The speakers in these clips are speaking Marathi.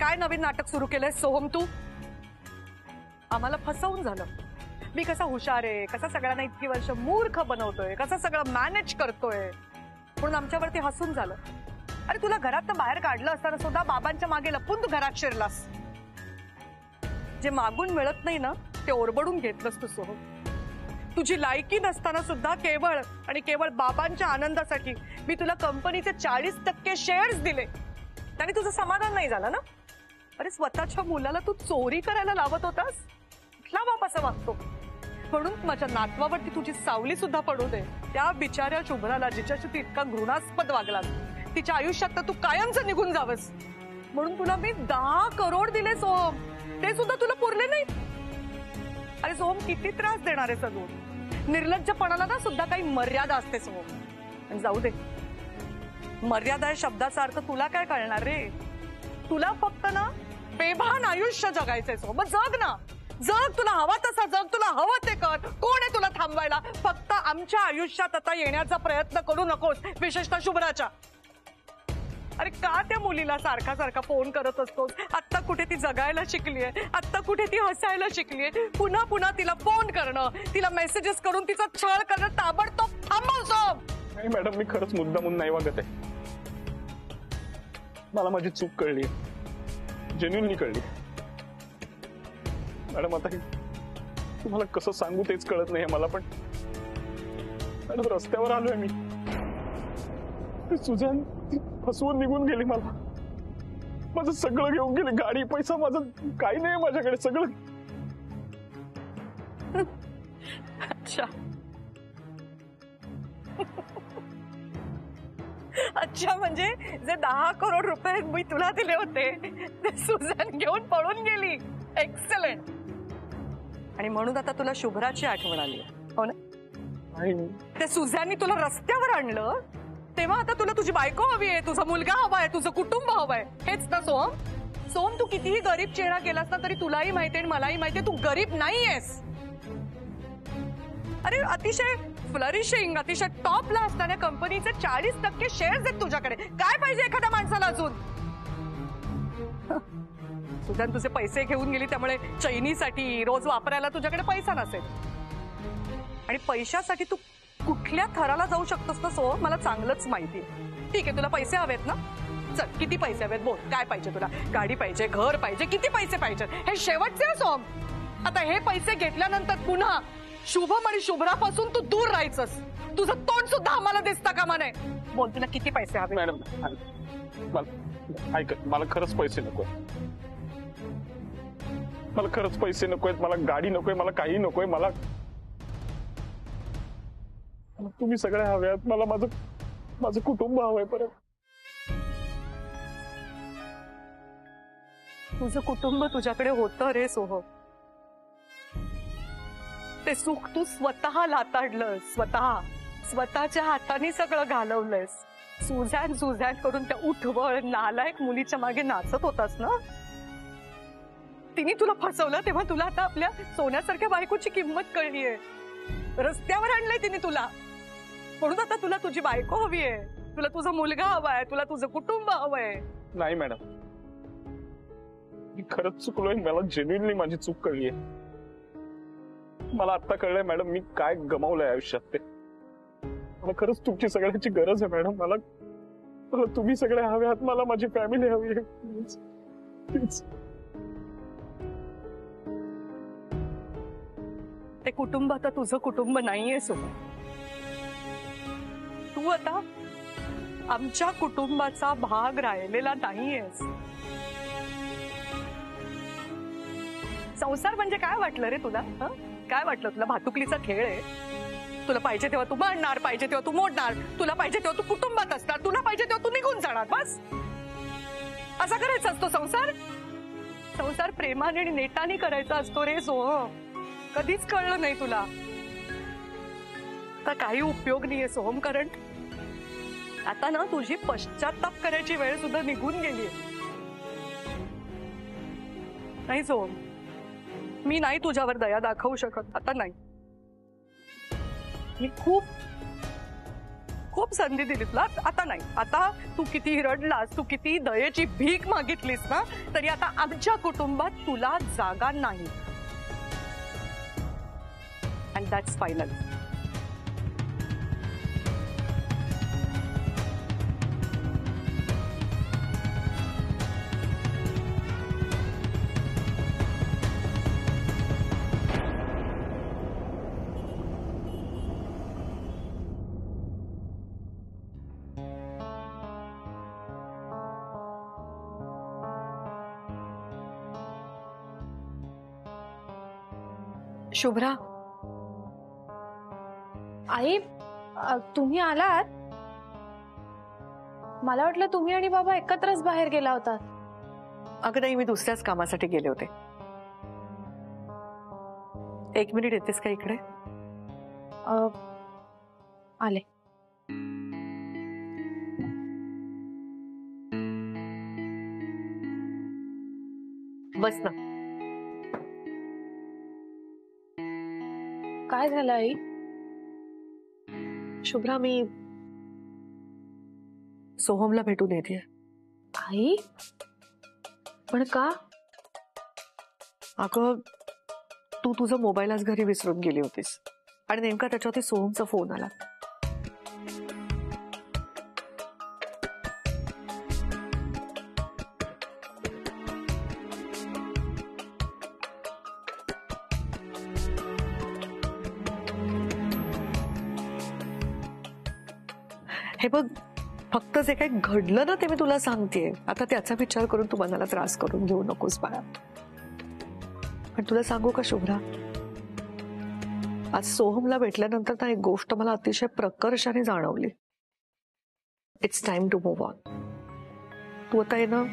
काय नवीन नाटक सुरू केलंय सोहम तू? आम्हाला फसवून झालं. मी कसा हुशार आहे, कसा सगळ्यांना इतकी वर्ष मूर्ख बनवतोय, कसं सगळं मॅनेज करतोय म्हणून आमच्यावरती हसून झालं. अरे तुला घरातनं बाहेर काढलं असताना सुद्धा बाबांच्या मागे लपून तू घरात शिरलास. जे मागून मिळत नाही ना ते ओरबडून घेतलंस तू सोहम. तुझी लायकी नसताना सुद्धा केवळ आणि केवळ बाबांच्या आनंदासाठी मी तुला कंपनीचे 40% शेअर्स दिले. त्याने तुझं समाधान नाही झालं ना? अरे स्वतःच्या मुलाला तू चोरी करायला लावत होतास. कुठला बाप असं वागतो? म्हणून माझ्या नातवावरती तुझी सावली सुद्धा पडू दे. त्या बिचाऱ्या शुभ्राला जिच्याशी तू इतका घृणास्पद वागलास, तिच्या आयुष्यात तर तू कायमच निघून जावस म्हणून तुला मी 10 करोड दिले सोहम. ते सुद्धा तुला पुरले नाही. अरे सोहम किती त्रास देणार आहे सगळं. निर्लज्जपणाला ना सुद्धा काही मर्यादा असते सोहम. जाऊ दे, मर्यादा या शब्दाचा अर्थ तुला काय कळणार रे? तुला फक्त ना बेभान आयुष्य जगायचंय सोहम. जग ना, जग. तुला हवा तसा जग, तुला हवं ते कर. कोण आहे तुला थांबवायला? फक्त आमच्या आयुष्यात आता येण्याचा प्रयत्न करू नकोस, विशेषतः शुभ्राच्या. अरे का त्या मुलीला सारखा सारखा फोन करत असतोस? आत्ता कुठे ती जगायला शिकलीये, आत्ता कुठे ती हसायला शिकलीये. पुन्हा पुन्हा तिला फोन करणं, तिला मेसेजेस करून तिचा छळ करणं ताबडतोब थांबव सोहम. नाही मॅडम, मी खरंच मुद्दामून नाही वागत आहे. मला माझी चूक कळली, जेन्युइनली कळली. मॅडम आता तुम्हाला कसं सांगू तेच कळत नाही मला. पण मॅडम रस्त्यावर आलोय मी. सुजान फसवून निघून गेली मला. माझं सगळं घेऊन गेली, गाडी, पैसा, माझं काही नाही माझ्याकडे, सगळं. अच्छा अच्छा, म्हणजे जे 10 करोड रुपये मी तुला दिले होते ते सुजान घेऊन पळून गेली. एक्सलंट. आणि म्हणून आता तुला शुभ्राची आठवण आली, हो ना? ते सुजाननी तुला रस्त्यावर आणलं तेव्हा आता तुला तुझी बायको हवी आहे, तुझा मुलगा हवा आहे, तुझं कुटुंब हवंय. हेच ना सोहम? सोहम, तू कितीही गरीब चेहरा केलास ना तरी तुलाही माहितीये आणि मलाही माहितीये तू गरीब नाहीयेस. अरे अतिशय फ्लरिशिंग, अतिशय टॉपला असताना कंपनीचे 40% शेअर्स आहेत तुझ्याकडे. काय पाहिजे एखाद्या माणसाला अजून? सुजान तुझे पैसे घेऊन गेली त्यामुळे चैनीसाठी रोज वापरायला तुझ्याकडे पैसा नसेल. आणि पैशासाठी तू कुठल्या थराला जाऊ शकतोस ना सोहम, मला चांगलंच माहिती. ठीक आहे, तुला पैसे हवेत ना? चल, किती पैसे हवेत बोल. काय पाहिजे तुला? गाडी पाहिजे, घर पाहिजे, किती पैसे पाहिजे? हे शेवटचे आहे सोहम. आता हे पैसे घेतल्यानंतर पुन्हा शुभम आणि शुभ्रापासून तू दूर राहायचंस. तुझं तोंड सुद्धा आम्हाला दिसता कामा नये. बोल, तुला किती पैसे हवे? मॅडम ऐक, मला खरंच पैसे नकोय. मला खरंच पैसे नकोय, मला गाडी नकोय, मला काही नकोय. मला तुम्ही सगळे हव्यात. मला माझं कुटुंब हवंय परत. तुझं कुटुंब तुझ्याकडे होतं रे सोहम. ते सुख तू स्वतः लाताडलं, स्वतःच्या हाताने सगळं घालवलंयस. सुजान सुजान करून त्या उठवळ नालायक मुलीच्या मागे नाचत होतास ना. तिने तुला फसवलं तेव्हा तुला आता आपल्या सोन्यासारख्या बायकोची किंमत कळलीये. रस्त्यावर आणलंय तिने तुला, म्हणून आता तुला तुझी बायको हवी आहे, तुला तुझा मुलगा हवाय, तुला तुझं कुटुंब हवंय. नाही मॅडम, मी खरंच चुकलोय. मला जेन्युइनली माझी चूक कळलीये. मला आता कळलंय मॅडम मी काय गमावलंय आयुष्यात ते. मला खरंच तुमची सगळ्यांची गरज आहे मॅडम. मला तुम्ही सगळे हव्यात, मला माझी फॅमिली हवी आहे. प्लीज. ते कुटुंब आता तुझं कुटुंब नाहीये सोहम. तू आता आमच्या कुटुंबाचा भाग राहिलेला नाहीयेस. संसार म्हणजे काय वाटलं रे तुला? काय वाटलं तुला? भातुकलीचा खेळ आहे. तुला पाहिजे तेव्हा तू मांडणार, पाहिजे तेव्हा तू मोडणार, तुला पाहिजे तेव्हा तू कुटुंबात असणार, तुला पाहिजे तेव्हा तू निघून जाणार. बस असा करायचा असतो संसार? संसार प्रेमाने आणि नेटाने करायचा असतो रे सोहम. कधीच कळलं नाही तुला. आता काही उपयोग नाहीये सोहम, कारण आता ना तुझी पश्चाताप करायची वेळ सुद्धा निघून गेली. नाही सोहम, मी नाही तुझ्यावर दया दाखवू शकत. आता नाही. मी खूप खूप संधी दिली तुला, आता नाही. आता तू किती रडलास, तू किती दयेची भीक मागितलीस ना, तरी आता आमच्या कुटुंबात तुला जागा नाही. And that's final. शुभ्रा, आई तुम्ही आलात? मला वाटलं तुम्ही आणि बाबा एकत्रच बाहेर गेला होतात. अगं नाही, मी दुसऱ्याच कामासाठी गेले होते. 1 मिनिट येतेस का इकडे? आले. बस ना. काय झालं आई? शुभ्रा, मी सोहमला भेटून येते. आई पण का? अगं तू तुझा मोबाईल आज घरी विसरून गेली होतीस आणि नेमका त्याच्यावरती सोहमचा फोन आला. हे बघ, फक्त जे काही घडलं ना ते मी तुला सांगतेय. आता त्याचा विचार करून तू मनाला त्रास करून घेऊ नकोस बाळा. पण तुला सांगू का शुभ्रा, आज सोहमला भेटल्यानंतर ना एक गोष्ट मला अतिशय प्रकर्षाने जाणवली. It's time to move on. तू आता ना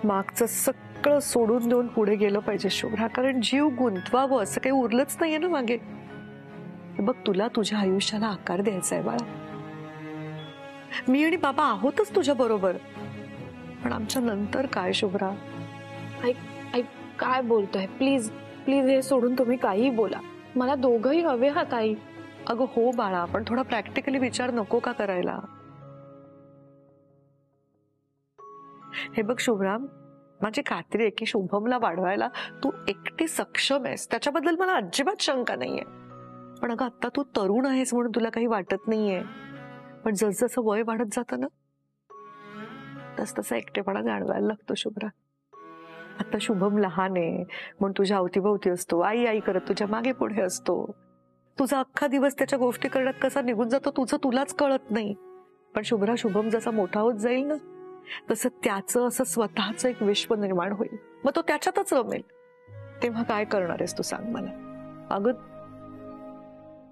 मागचं सगळं सोडून देऊन पुढे गेलं पाहिजे शुभ्रा, कारण जीव गुंतवावं असं काही उरलंच नाहीये ना मागे. बघ, तुला तुझ्या आयुष्याला आकार द्यायचा आहे बाळा. मी आणि बाबा आहोतच तुझ्या बरोबर, पण आमच्या नंतर काय शुभ्रा? आई काय बोलतोय? प्लीज प्लीज हे सोडून तुम्ही काही बोला. मला दोघंही हवे आहात आई. अगं हो बाळा, पण थोडा प्रॅक्टिकली विचार नको का करायला? हे बघ शुभ्रा, माझी खात्री आहे की शुभमला वाढवायला तू एकटी सक्षम आहेस, त्याच्याबद्दल मला अजिबात शंका नाहीये. पण अगं आता तू तरुण आहेस म्हणून तुला काही वाटत नाहीये, पण जसजसं वय वाढत जातं ना तसतसा एकटेपणा जाणवायला लागतो शुभ्रा. आता शुभम लहान आहे म्हणून तुझ्या अवतीभोवती असतो, आई आई करत तुझ्या मागे पुढे असतो. तुझा अख्खा दिवस त्याच्या गोष्टी करण्यात कसा निघून जातो तुझं तुलाच कळत नाही. पण शुभ्रा, शुभम जसा मोठा होत जाईल ना तसं त्याचं असं स्वतःचं एक विश्व निर्माण होईल, मग तो त्याच्यातच रमेल. तेव्हा काय करणार आहेस तू सांग मला? अगं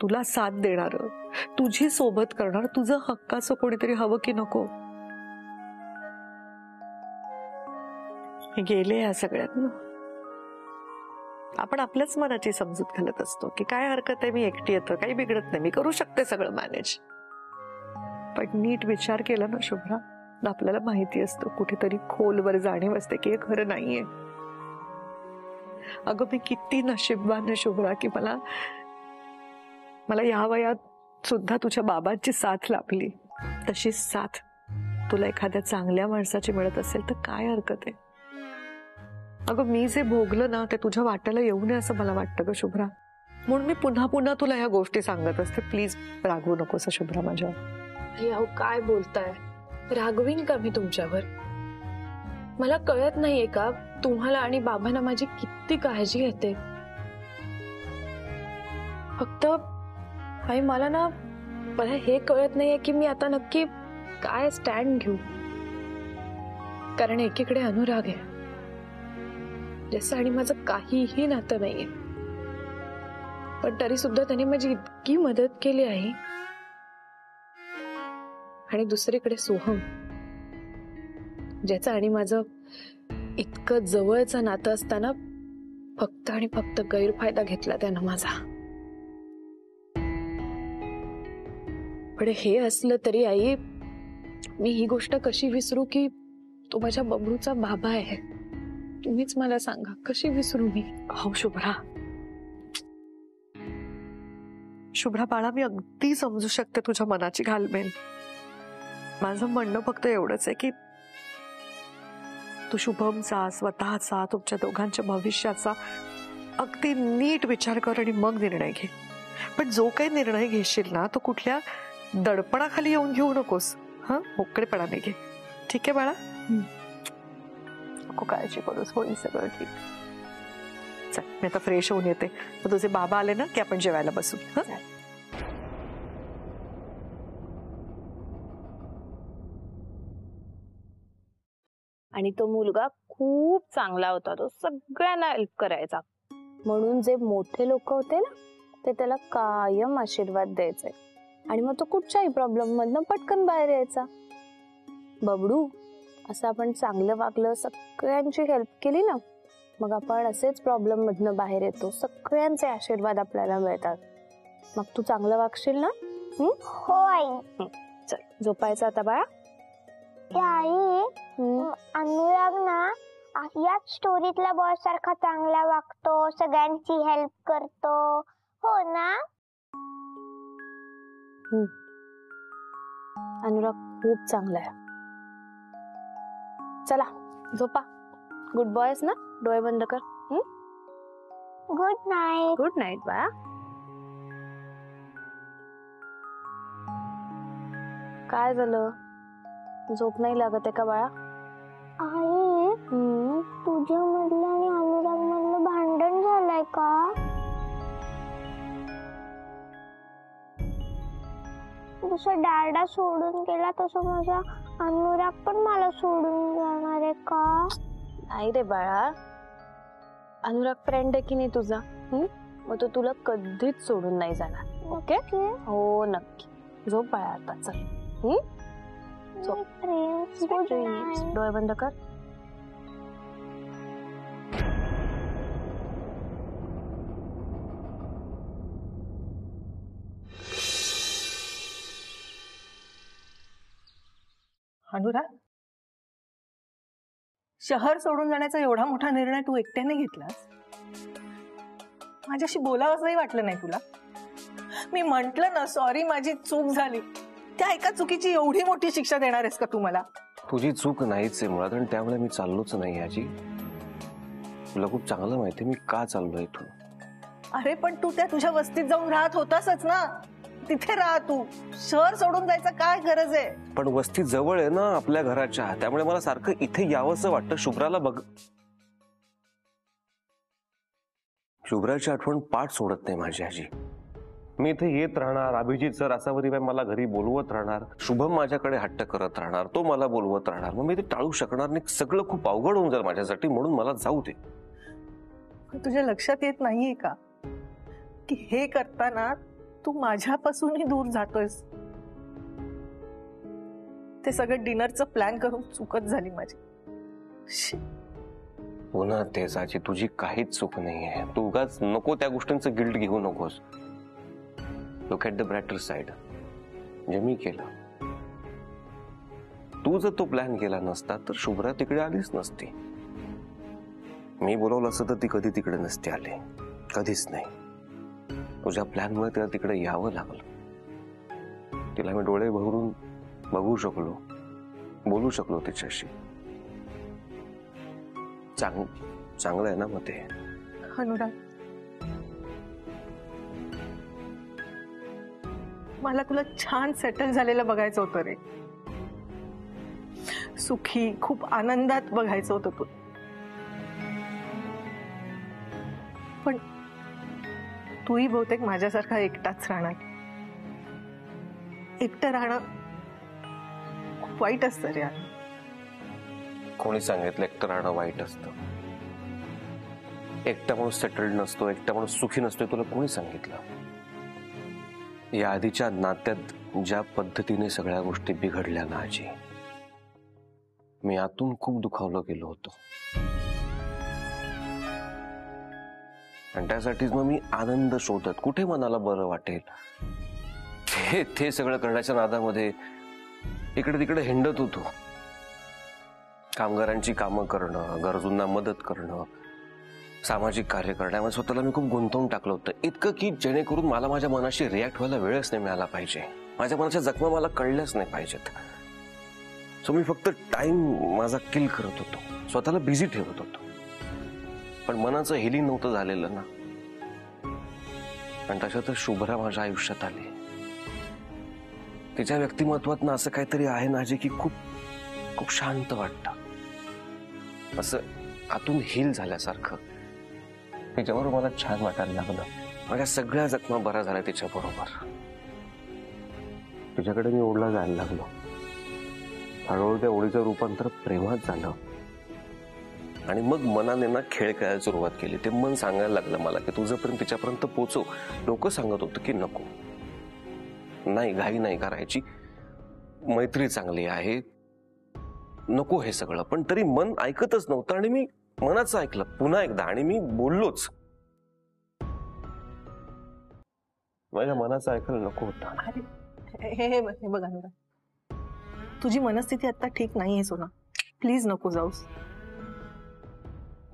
तुला साथ देणार, तुझी सोबत करणार, तुझं हक्काचं कोणीतरी हवं की नको? गेले या सगळ्यात ना. आपण आपल्याच मनाची समजूत घालत असतो की काय हरकत आहे, मी एकटी येतं, काही बिघडत नाही, मी करू शकते सगळं मॅनेज. पण नीट विचार केला ना शुभ्रा, आपल्याला माहिती असतं कुठेतरी खोलवर जाणीव असते की हे खरं नाहीये. अगं मी किती नशीबवान आहे शुभ्रा की मला या वयात सुद्धा तुझ्या बाबांची साथ लाभली. तशीच साथ तुला एखाद्या चांगल्या माणसाची मिळत असेल तर काय हरकत आहे? अगं मी जे भोगलं ना ते तुझ्या वाट्याला येऊ नये असं मला वाटतं ग शुभ्रा, म्हणून मी पुन्हा पुन्हा तुला ह्या गोष्टी सांगत असते. प्लीज रागवू नकोस शुभ्रा माझ्या. अहो काय बोलताय? रागवीन का मी तुमच्यावर? मला कळत नाहीये का तुम्हाला आणि बाबांना माझी किती काळजी येते? फक्त आई मला हे कळत नाहीये की मी आता नक्की काय स्टँड घेऊ. कारण एकीकडे अनुराग आहे ज्याचं आणि माझं काहीही नातं नाहीये, पण तरी सुद्धा त्याने माझी इतकी मदत केली आहे. आणि दुसरीकडे सोहम, ज्याचं आणि माझं इतकं जवळचं नातं असताना फक्त आणि फक्त गैरफायदा घेतला त्यानं माझा. पण हे असलं तरी आई, मी ही गोष्ट कशी विसरू की तो माझ्या बबलूचा बाबा आहे? तुम्हीच मला सांगा, कशी विसरू मी? हो शुभ्रा, शुभ्रा बाळा, मी अगदी समजू शकते तुझ्या मनाची घालमेल. माझं म्हणणं फक्त एवढंच आहे की तू शुभमचा, स्वतःचा, तुमच्या दोघांच्या भविष्याचा अगदी नीट विचार कर आणि मग निर्णय घे. पण जो काही निर्णय घेशील ना तो कुठल्या दडपणाखाली येऊन घेऊ नकोस. हा, मोकळेपणाने घे. ठीक आहे बाळा? नको काळजी करूस, होईल सगळं ठीक. चल, मी आता फ्रेश होऊन येते. मग तुझे बाबा आले ना की आपण जेवायला बसू. हं? आणि तो मुलगा खूप चांगला होता. तो सगळ्यांना हेल्प करायचा. म्हणून जे मोठे लोक होते ना ते त्याला कायम आशीर्वाद द्यायचे. आणि मग तो कुठच्याही प्रॉब्लेम मधनं पटकन बाहेर यायचा. बबडू, असं आपण चांगलं वागलं, सगळ्यांची हेल्प केली ना, मग आपण असेच प्रॉब्लेम मधनं बाहेर येतो. सगळ्यांचे आशीर्वाद आपल्याला मिळतात. मग तू चांगलं वागशील ना? हो आई. चल, झोपायचं आता बाळा. आई, अनुराग ना याच स्टोरीतला बॉय सारखा चांगला वागतो, सगळ्यांची हेल्प करतो, हो ना? अनुराग खूप चांगला आहे. चला झोपा. गुड बॉयज ना. डोळे बंद कर. Good night. गुड नाईट बाळा. काय झालं? झोप नाही लागत आहे का बाळा? आई, तुझ्या मधलं आणि अनुराग मधलं भांडण झालंय का? जसं डॅडा सोडून गेला तसं माझा अनुराग पण मला सोडून जाणार आहे का? नाही रे बाळा, अनुराग फ्रेंड आहे की नाही तुझा. मग तो तुला कधीच सोडून नाही जाणार. ओके? हो नक्की. झोप बाळा आता. चल. डोळे बंद कर. अनुराग, शहर सोडून जाण्याचा एवढा मोठा निर्णय तू एकट्याने घेतलास? माझ्याशी बोलावंसही वाटलं नाही तुला? मी म्हंटल ना सॉरी, माझी चूक झाली. त्या एका चुकीची एवढी मोठी शिक्षा देणार आहेस का तू मला? तुझी चूक नाहीच आहे मुळात, आणि त्यामुळे मी चाललोच नाही आजी. तुला खूप चांगलं माहितीये मी का चाललोय इथून. अरे पण तू त्या तुझ्या वस्तीत जाऊन राहत होतासच ना. तिथे राहा तू. शहर सोडून जायचं काय गरज आहे? पण वस्ती जवळ आहे ना आपल्या घराच्या, त्यामुळे मला सारखं इथे यावंसं वाटतं. शुभ्राला बघ. शुभ्राची आठवण पाठ सोडत नाही माझी आजी. मी इथे येत राहणार. अभिजित सर असावरी मला घरी बोलवत राहणार. शुभम माझ्याकडे हट्ट करत राहणार. तो मला बोलवत राहणार. मग मी ते टाळू शकणार नाही. सगळं खूप अवघड होऊन जाईल माझ्यासाठी. म्हणून मला जाऊ दे. तुझ्या लक्षात येत नाहीये का की हे करताना तू माझ्यापासूनही दूर जातोयस? ते सगळं डिनरचं प्लॅन करून चुकत झाली माझी. पुन्हा तेच आजी, तुझी काहीच चूक नाहीये. तू उगाच नको त्या गोष्टींचं गिल्ट घेऊ नकोस. Look at the brighter side. जे मी केलं, तू जर तो प्लॅन केला नसता तर शुभ्रा तिकडे आलीच नसती. मी बोलवलं असतं तर ती कधी तिकडे नसती आली. कधीच नाही. तुझ्या प्लॅनमुळे तिला तिकडे यावं लागलं. तिला मी डोळे भरून बघू शकलो, बोलू शकलो तिच्याशी. चांगलं आहे ना मग ते? अनुराग, मला तुला छान सेटल झालेलं बघायचं होतं रे. सुखी, खूप आनंदात बघायचं होतं तू. पण तूही बहुतेक माझ्यासारखा एकटाच राहणार. एकटं राहणं खूप वाईट असतं रे. कोणी सांगितलं एकटं राहणं वाईट असतं? एकटा माणूस सेटल्ड नसतो, एकटा माणूस सुखी नसतो, तुला कोणी सांगितलं? या आधीच्या नात्यात ज्या पद्धतीने सगळ्या गोष्टी बिघडल्या ना आजी, मी आतून खूप दुखावलं गेलो होतो. आणि त्यासाठीच मग मी आनंद शोधत, कुठे मनाला बरं वाटेल ते सगळं करण्याच्या नादामध्ये इकडे तिकडे हिंडत होतो. कामगारांची कामं करणं, गरजूंना मदत करणं, सामाजिक कार्य करण्यामध्ये स्वतःला मी खूप गुंतवून टाकलं होतं. इतकं की जेणेकरून मला माझ्या मनाशी रिॲक्ट व्हायला वेळच नाही मिळाला पाहिजे. माझ्या मनाच्या जखमा मला कळल्याच नाही पाहिजेत. सो मी फक्त टाइम माझा किल करत होतो, स्वतःला बिझी ठेवत होतो. पण मनाचं हिलिंग नव्हतं झालेलं ना. आणि त्याच्यातच शुभ्रा माझ्या आयुष्यात आली. तिच्या व्यक्तिमत्वात असं काहीतरी आहे ना जे की खूप खूप शांत वाटतं, असं आतून हील झाल्यासारखं. तिच्याबरोबर मला छान वाटायला लागलं. माझ्या सगळ्या जखमा बऱ्या झाल्या तिच्या बरोबर. तिच्याकडे मी ओढला जायला लागलो. हळूहळू त्या ओढीचं रूपांतर प्रेमात झालं. आणि मग मनाने ना खेळ खेळायला सुरुवात केली. ते मन सांगायला लागलं मला की तुझं प्रेम तिच्यापर्यंत पोचव. लोक सांगत होतं की नको, नाही, घाई नाही करायची, मैत्री चांगली आहे, नको हे सगळं. पण तरी मन ऐकतच नव्हतं. आणि मी मनाचं ऐकलं पुन्हा एकदा. आणि मी बोललोच. माझ्या मनाचं ऐकायला नको होतं. हे बघ अनुराग, तुझी मनस्थिती आता ठीक नाहीये सोना. प्लीज नको जाऊस.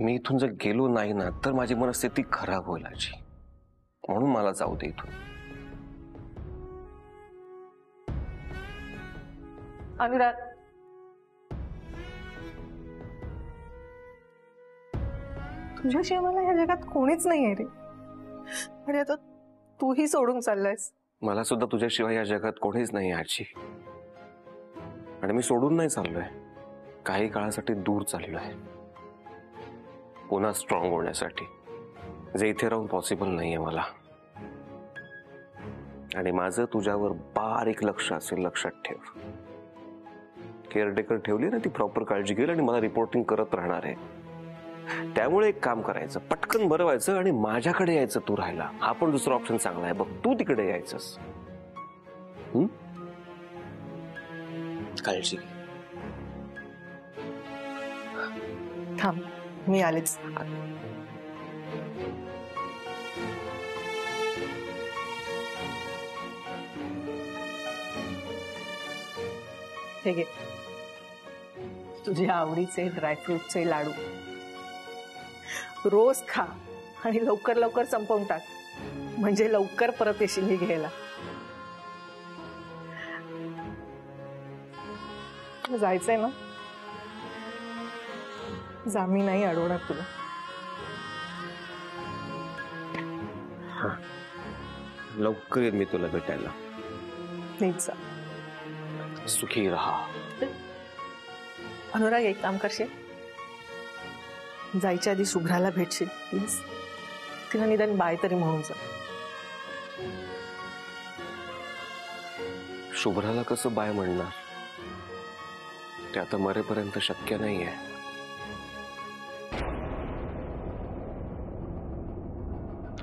मी इथून जर गेलो नाही ना तर माझी मनस्थिती खराब होईल आजी. म्हणून मला जाऊ दे इथून. अनुराग, तुझ्याशिवाय मला या जगात कोणीच नाहीये रे. आणि आता तूही सोडून चाललायस. मला सुद्धा तुझ्याशिवाय या जगात कोणीच नाही आजी. आणि मी सोडून नाही चाललोय, काही काळासाठी दूर चाललोय, पुन्हा स्ट्रॉंग होण्यासाठी, जे इथे राहून पॉसिबल नाहीये मला. आणि माझं तुझ्यावर बारीक लक्ष असेल, लक्षात ठेव. केअरटेकर ठेवली ना, ती प्रॉपर काळजी घेईल आणि मला रिपोर्टिंग करत राहणार आहे. त्यामुळे एक काम करायचं, पटकन बरं व्हायचं आणि माझ्याकडे यायचं तू राहायला. हा पण दुसरा ऑप्शन चांगला आहे बघ. तू तिकडे यायचंस. काळजी घे. थांब, मी आलेच. हे घे, तुझ्या आवडीचे ड्रायफ्रूटचे लाडू. रोज खा आणि लवकर लवकर संपवून टाक, म्हणजे लवकर परत येशील ही घ्यायला. जायचंय ना, जा, मी नाही अडवणार तुला. लवकर येईन मी तुला भेटायला. नीट जा. सुखी राहा. अनुराग, एक काम करशील, जायच्या आधी शुभ्राला भेटशील प्लीज. तिला निदान बाय तरी म्हणून जा. शुभ्राला कसं बाय म्हणणार, ते आता मरेपर्यंत शक्य नाहीये.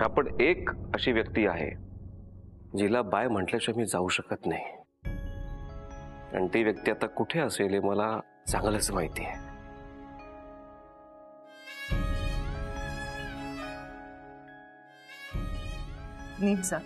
आपण एक अशी व्यक्ती आहे जिला बाय म्हटल्याशिवाय मी जाऊ शकत नाही. आणि ती व्यक्ती आता कुठे असेल हे मला चांगलंच माहिती आहे. नीट जा.